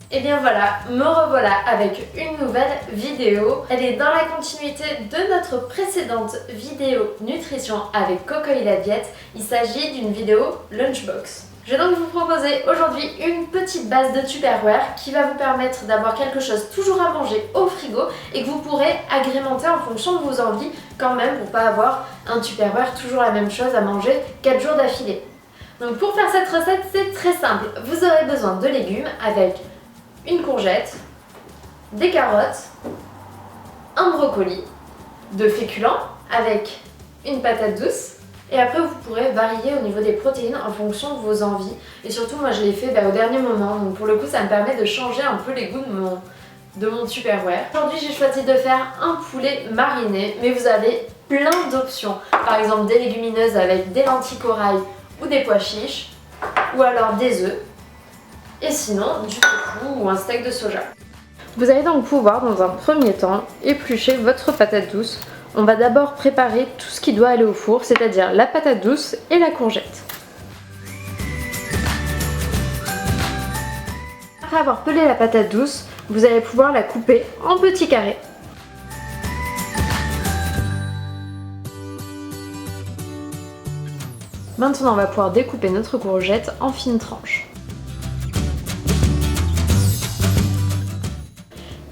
Et bien voilà, me revoilà avec une nouvelle vidéo. Elle est dans la continuité de notre précédente vidéo nutrition avec Coco et la diète. Il s'agit d'une vidéo lunchbox. Je vais donc vous proposer aujourd'hui une petite base de Tupperware qui va vous permettre d'avoir quelque chose toujours à manger au frigo et que vous pourrez agrémenter en fonction de vos envies quand même pour pas avoir un Tupperware toujours la même chose à manger 4 jours d'affilée. Donc pour faire cette recette, c'est très simple. Vous aurez besoin de légumes avec une courgette, des carottes, un brocoli, de féculents avec une patate douce. Et après vous pourrez varier au niveau des protéines en fonction de vos envies. Et surtout moi je l'ai fait au dernier moment, donc pour le coup ça me permet de changer un peu les goûts de mon Tupperware. Aujourd'hui j'ai choisi de faire un poulet mariné, mais vous avez plein d'options. Par exemple des légumineuses avec des lentilles corail ou des pois chiches, ou alors des œufs. Et sinon du tofu ou un steak de soja. Vous allez donc pouvoir dans un premier temps éplucher votre patate douce. On va d'abord préparer tout ce qui doit aller au four, c'est-à-dire la patate douce et la courgette. Après avoir pelé la patate douce, vous allez pouvoir la couper en petits carrés. Maintenant, on va pouvoir découper notre courgette en fines tranches.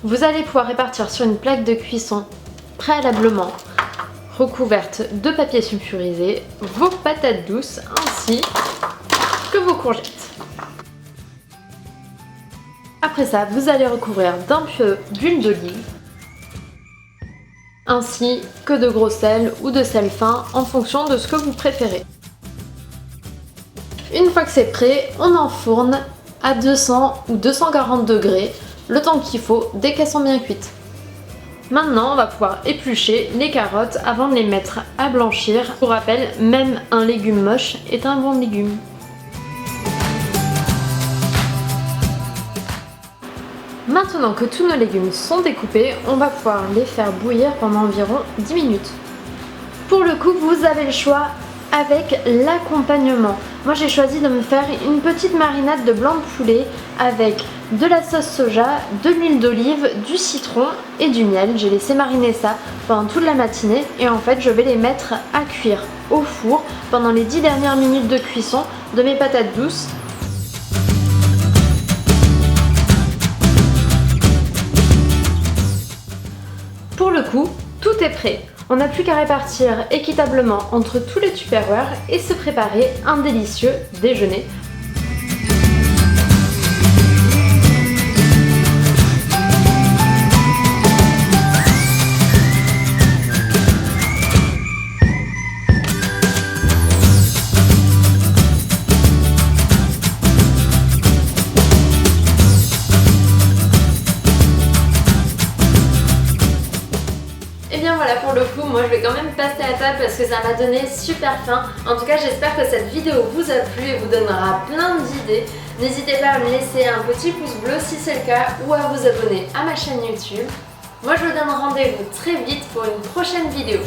Vous allez pouvoir répartir sur une plaque de cuisson préalablement recouverte de papier sulfurisé vos patates douces ainsi que vos courgettes. Après ça, vous allez recouvrir d'un peu d'huile d'olive ainsi que de gros sel ou de sel fin en fonction de ce que vous préférez. Une fois que c'est prêt, on enfourne à 200 ou 240 degrés le temps qu'il faut dès qu'elles sont bien cuites. Maintenant, on va pouvoir éplucher les carottes avant de les mettre à blanchir. Pour rappel, même un légume moche est un bon légume. Maintenant que tous nos légumes sont découpés, on va pouvoir les faire bouillir pendant environ 10 minutes. Pour le coup, vous avez le choix avec l'accompagnement. Moi j'ai choisi de me faire une petite marinade de blanc de poulet avec de la sauce soja, de l'huile d'olive, du citron et du miel. J'ai laissé mariner ça pendant toute la matinée et en fait je vais les mettre à cuire au four pendant les 10 dernières minutes de cuisson de mes patates douces. Pour le coup, tout est prêt. On n'a plus qu'à répartir équitablement entre tous les Tupperware et se préparer un délicieux déjeuner. Et bien voilà, pour le coup, moi je vais quand même passer à table parce que ça m'a donné super faim. En tout cas, j'espère que cette vidéo vous a plu et vous donnera plein d'idées. N'hésitez pas à me laisser un petit pouce bleu si c'est le cas ou à vous abonner à ma chaîne YouTube. Moi je vous donne rendez-vous très vite pour une prochaine vidéo.